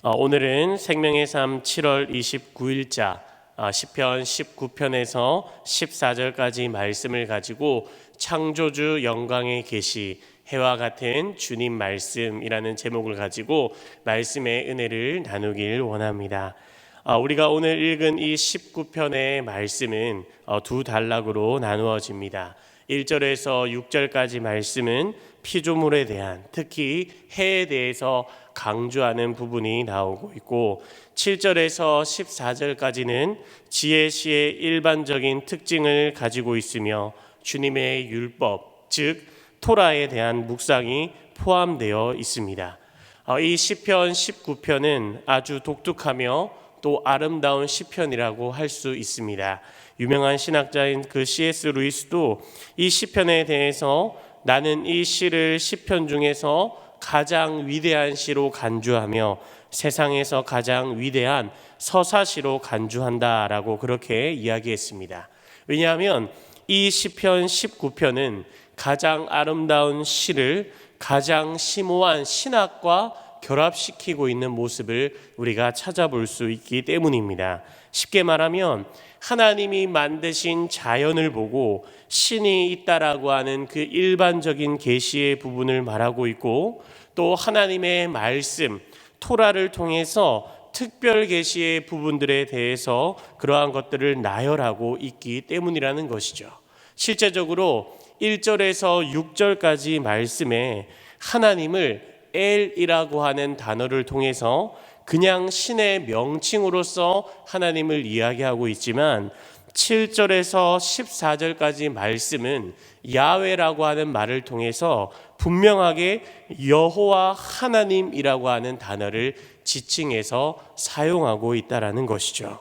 오늘은 생명의 삶 7월 29일자 시편 19편에서 14절까지 말씀을 가지고 창조주 영광의 계시, 해와 같은 주님 말씀이라는 제목을 가지고 말씀의 은혜를 나누길 원합니다. 우리가 오늘 읽은 이 19편의 말씀은 두 단락으로 나누어집니다. 1절에서 6절까지 말씀은 피조물에 대한, 특히 해에 대해서 강조하는 부분이 나오고 있고, 7절에서 14절까지는 지혜시의 일반적인 특징을 가지고 있으며 주님의 율법, 즉 토라에 대한 묵상이 포함되어 있습니다. 이 시편 19편은 아주 독특하며 또 아름다운 시편이라고 할 수 있습니다. 유명한 신학자인 C.S. 루이스도 이 시편에 대해서 나는 이 시를 시편 중에서 가장 위대한 시로 간주하며 세상에서 가장 위대한 서사시로 간주한다라고 그렇게 이야기했습니다. 왜냐하면 이 시편 19편은 가장 아름다운 시를 가장 심오한 신학과 결합시키고 있는 모습을 우리가 찾아볼 수 있기 때문입니다. 쉽게 말하면 하나님이 만드신 자연을 보고 신이 있다라고 하는 그 일반적인 계시의 부분을 말하고 있고, 또 하나님의 말씀 토라를 통해서 특별 계시의 부분들에 대해서 그러한 것들을 나열하고 있기 때문이라는 것이죠. 실제적으로 1절에서 6절까지 말씀에 하나님을 엘이라고 하는 단어를 통해서 그냥 신의 명칭으로서 하나님을 이야기하고 있지만 7절에서 14절까지 말씀은 야훼라고 하는 말을 통해서 분명하게 여호와 하나님이라고 하는 단어를 지칭해서 사용하고 있다라는 것이죠.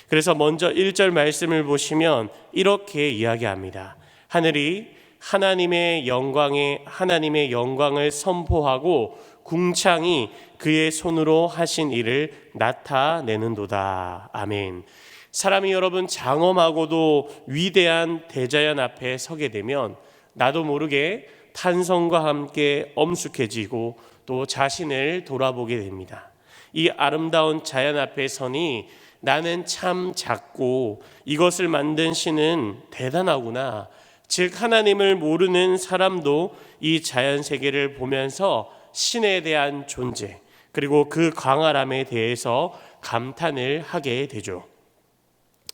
그래서 먼저 1절 말씀을 보시면 이렇게 이야기합니다. 하늘이 하나님의 영광을 선포하고 궁창이 그의 손으로 하신 일을 나타내는도다. 아멘. 사람이 여러분 장엄하고도 위대한 대자연 앞에 서게 되면 나도 모르게 탄성과 함께 엄숙해지고 또 자신을 돌아보게 됩니다. 이 아름다운 자연 앞에 서니 나는 참 작고 이것을 만든 신은 대단하구나. 즉 하나님을 모르는 사람도 이 자연 세계를 보면서 신에 대한 존재 그리고 그 광활함에 대해서 감탄을 하게 되죠.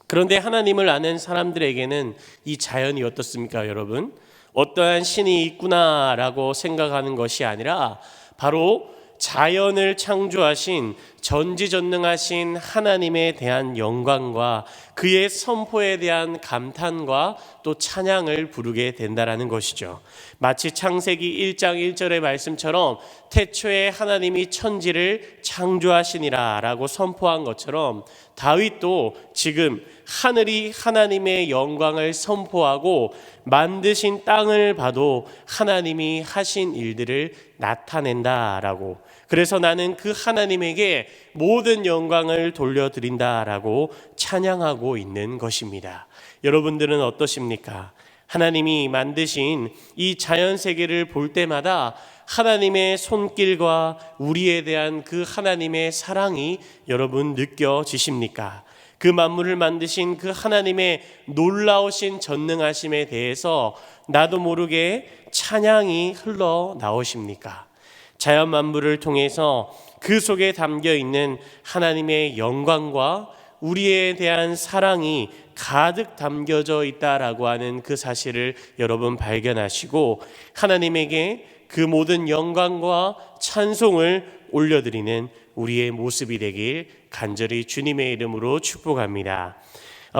그런데 하나님을 아는 사람들에게는 이 자연이 어떻습니까, 여러분? 어떠한 신이 있구나라고 생각하는 것이 아니라 바로 자연을 창조하신 전지전능하신 하나님에 대한 영광과 그의 선포에 대한 감탄과 또 찬양을 부르게 된다라는 것이죠. 마치 창세기 1장 1절의 말씀처럼 태초에 하나님이 천지를 창조하시니라 라고 선포한 것처럼 다윗도 지금 하늘이 하나님의 영광을 선포하고 만드신 땅을 봐도 하나님이 하신 일들을 나타낸다라고, 그래서 나는 그 하나님에게 모든 영광을 돌려드린다라고 찬양하고 있는 것입니다. 여러분들은 어떠십니까? 하나님이 만드신 이 자연 세계를 볼 때마다 하나님의 손길과 우리에 대한 그 하나님의 사랑이 여러분 느껴지십니까? 그 만물을 만드신 그 하나님의 놀라우신 전능하심에 대해서 나도 모르게 찬양이 흘러나오십니까? 자연 만물을 통해서 그 속에 담겨있는 하나님의 영광과 우리에 대한 사랑이 가득 담겨져 있다라고 하는 그 사실을 여러분 발견하시고 하나님에게 그 모든 영광과 찬송을 올려드리는 우리의 모습이 되길 간절히 주님의 이름으로 축복합니다.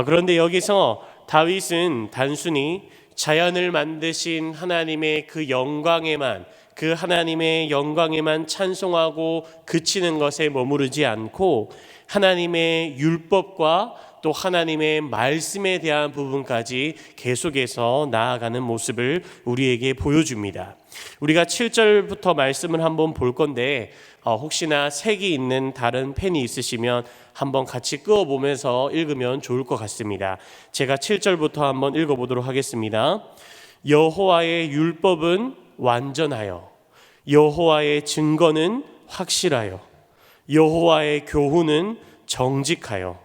그런데 여기서 다윗은 단순히 자연을 만드신 하나님의 그 영광에만, 그 하나님의 영광에만 찬송하고 그치는 것에 머무르지 않고 하나님의 율법과 또 하나님의 말씀에 대한 부분까지 계속해서 나아가는 모습을 우리에게 보여줍니다. 우리가 7절부터 말씀을 한번 볼 건데 혹시나 색이 있는 다른 펜이 있으시면 한번 같이 끄어보면서 읽으면 좋을 것 같습니다. 제가 7절부터 한번 읽어보도록 하겠습니다. 여호와의 율법은 완전하여 여호와의 증거는 확실하여 여호와의 교훈은 정직하여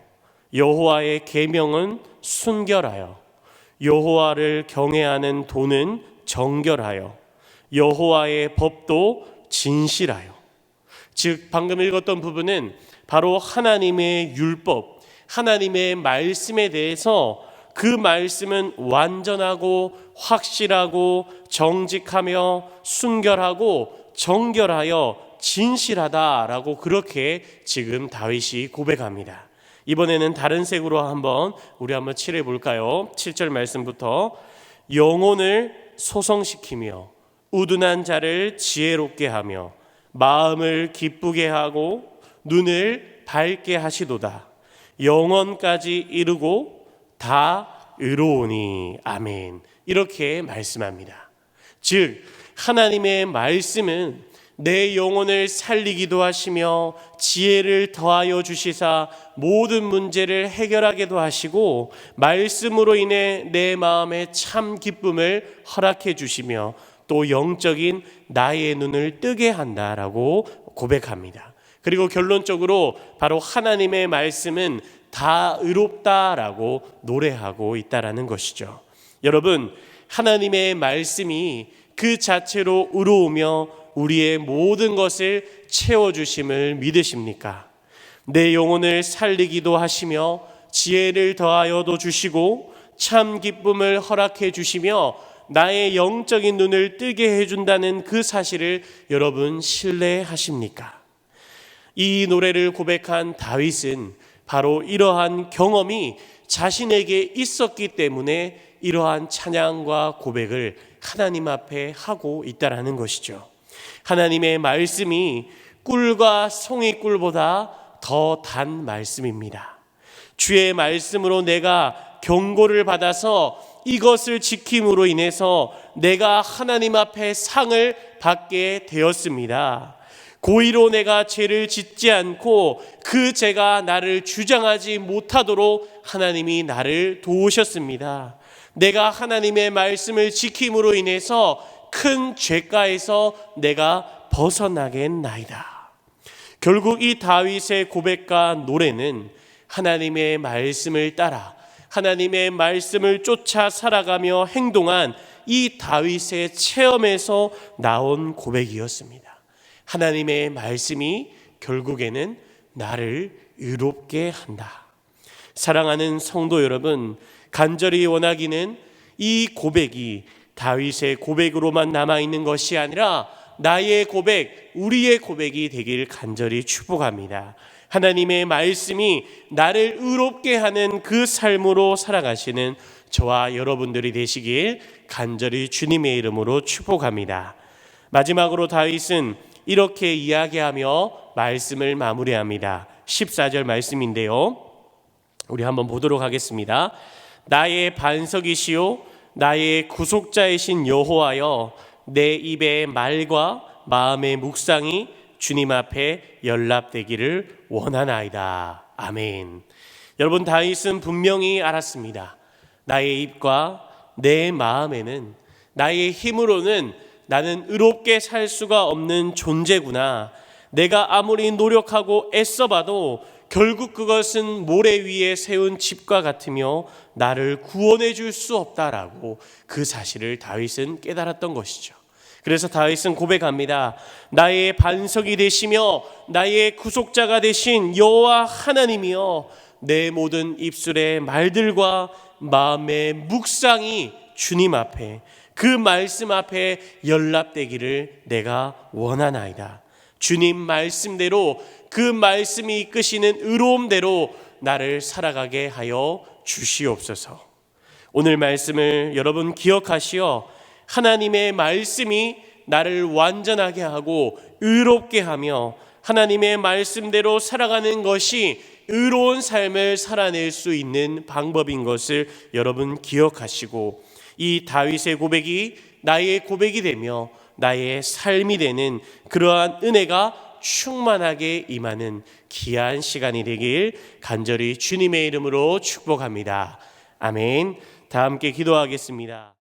여호와의 계명은 순결하여 여호와를 경외하는 도는 정결하여 여호와의 법도 진실하여. 즉 방금 읽었던 부분은 바로 하나님의 율법, 하나님의 말씀에 대해서 그 말씀은 완전하고 확실하고 정직하며 순결하고 정결하여 진실하다라고 그렇게 지금 다윗이 고백합니다. 이번에는 다른 색으로 우리 한번 칠해 볼까요? 7절 말씀부터 영혼을 소성시키며 우둔한 자를 지혜롭게 하며 마음을 기쁘게 하고 눈을 밝게 하시도다. 영원까지 이르고 다 의로우니. 아멘. 이렇게 말씀합니다. 즉 하나님의 말씀은 내 영혼을 살리기도 하시며 지혜를 더하여 주시사 모든 문제를 해결하게도 하시고 말씀으로 인해 내 마음에 참 기쁨을 허락해 주시며 또 영적인 나의 눈을 뜨게 한다라고 고백합니다. 그리고 결론적으로 바로 하나님의 말씀은 다 의롭다라고 노래하고 있다라는 것이죠. 여러분, 하나님의 말씀이 그 자체로 의로우며 우리의 모든 것을 채워주심을 믿으십니까? 내 영혼을 살리기도 하시며 지혜를 더하여도 주시고 참 기쁨을 허락해 주시며 나의 영적인 눈을 뜨게 해준다는 그 사실을 여러분 신뢰하십니까? 이 노래를 고백한 다윗은 바로 이러한 경험이 자신에게 있었기 때문에 이러한 찬양과 고백을 하나님 앞에 하고 있다라는 것이죠. 하나님의 말씀이 꿀과 송이꿀보다 더 단 말씀입니다. 주의 말씀으로 내가 경고를 받아서 이것을 지킴으로 인해서 내가 하나님 앞에 상을 받게 되었습니다. 고의로 내가 죄를 짓지 않고 그 죄가 나를 주장하지 못하도록 하나님이 나를 도우셨습니다. 내가 하나님의 말씀을 지킴으로 인해서 큰 죄가에서 내가 벗어나겠나이다. 결국 이 다윗의 고백과 노래는 하나님의 말씀을 따라 하나님의 말씀을 쫓아 살아가며 행동한 이 다윗의 체험에서 나온 고백이었습니다. 하나님의 말씀이 결국에는 나를 의롭게 한다. 사랑하는 성도 여러분, 간절히 원하기는 이 고백이 다윗의 고백으로만 남아있는 것이 아니라 나의 고백, 우리의 고백이 되길 간절히 축복합니다. 하나님의 말씀이 나를 의롭게 하는 그 삶으로 살아가시는 저와 여러분들이 되시길 간절히 주님의 이름으로 축복합니다. 마지막으로 다윗은 이렇게 이야기하며 말씀을 마무리합니다. 14절 말씀인데요, 우리 한번 보도록 하겠습니다. 나의 반석이시요 나의 구속자이신 여호와여, 내 입의 말과 마음의 묵상이 주님 앞에 연락되기를 원하나이다. 아멘. 여러분, 다윗은 분명히 알았습니다. 나의 입과 내 마음에는, 나의 힘으로는 나는 의롭게 살 수가 없는 존재구나. 내가 아무리 노력하고 애써봐도 결국 그것은 모래 위에 세운 집과 같으며 나를 구원해 줄 수 없다라고 그 사실을 다윗은 깨달았던 것이죠. 그래서 다윗은 고백합니다. 나의 반석이 되시며 나의 구속자가 되신 여호와 하나님이여, 내 모든 입술의 말들과 마음의 묵상이 주님 앞에, 그 말씀 앞에 연락되기를 내가 원하나이다. 주님 말씀대로, 그 말씀이 이끄시는 의로움대로 나를 살아가게 하여 주시옵소서. 오늘 말씀을 여러분 기억하시어 하나님의 말씀이 나를 완전하게 하고 의롭게 하며 하나님의 말씀대로 살아가는 것이 의로운 삶을 살아낼 수 있는 방법인 것을 여러분 기억하시고, 이 다윗의 고백이 나의 고백이 되며 나의 삶이 되는 그러한 은혜가 충만하게 임하는 귀한 시간이 되길 간절히 주님의 이름으로 축복합니다. 아멘. 다 함께 기도하겠습니다.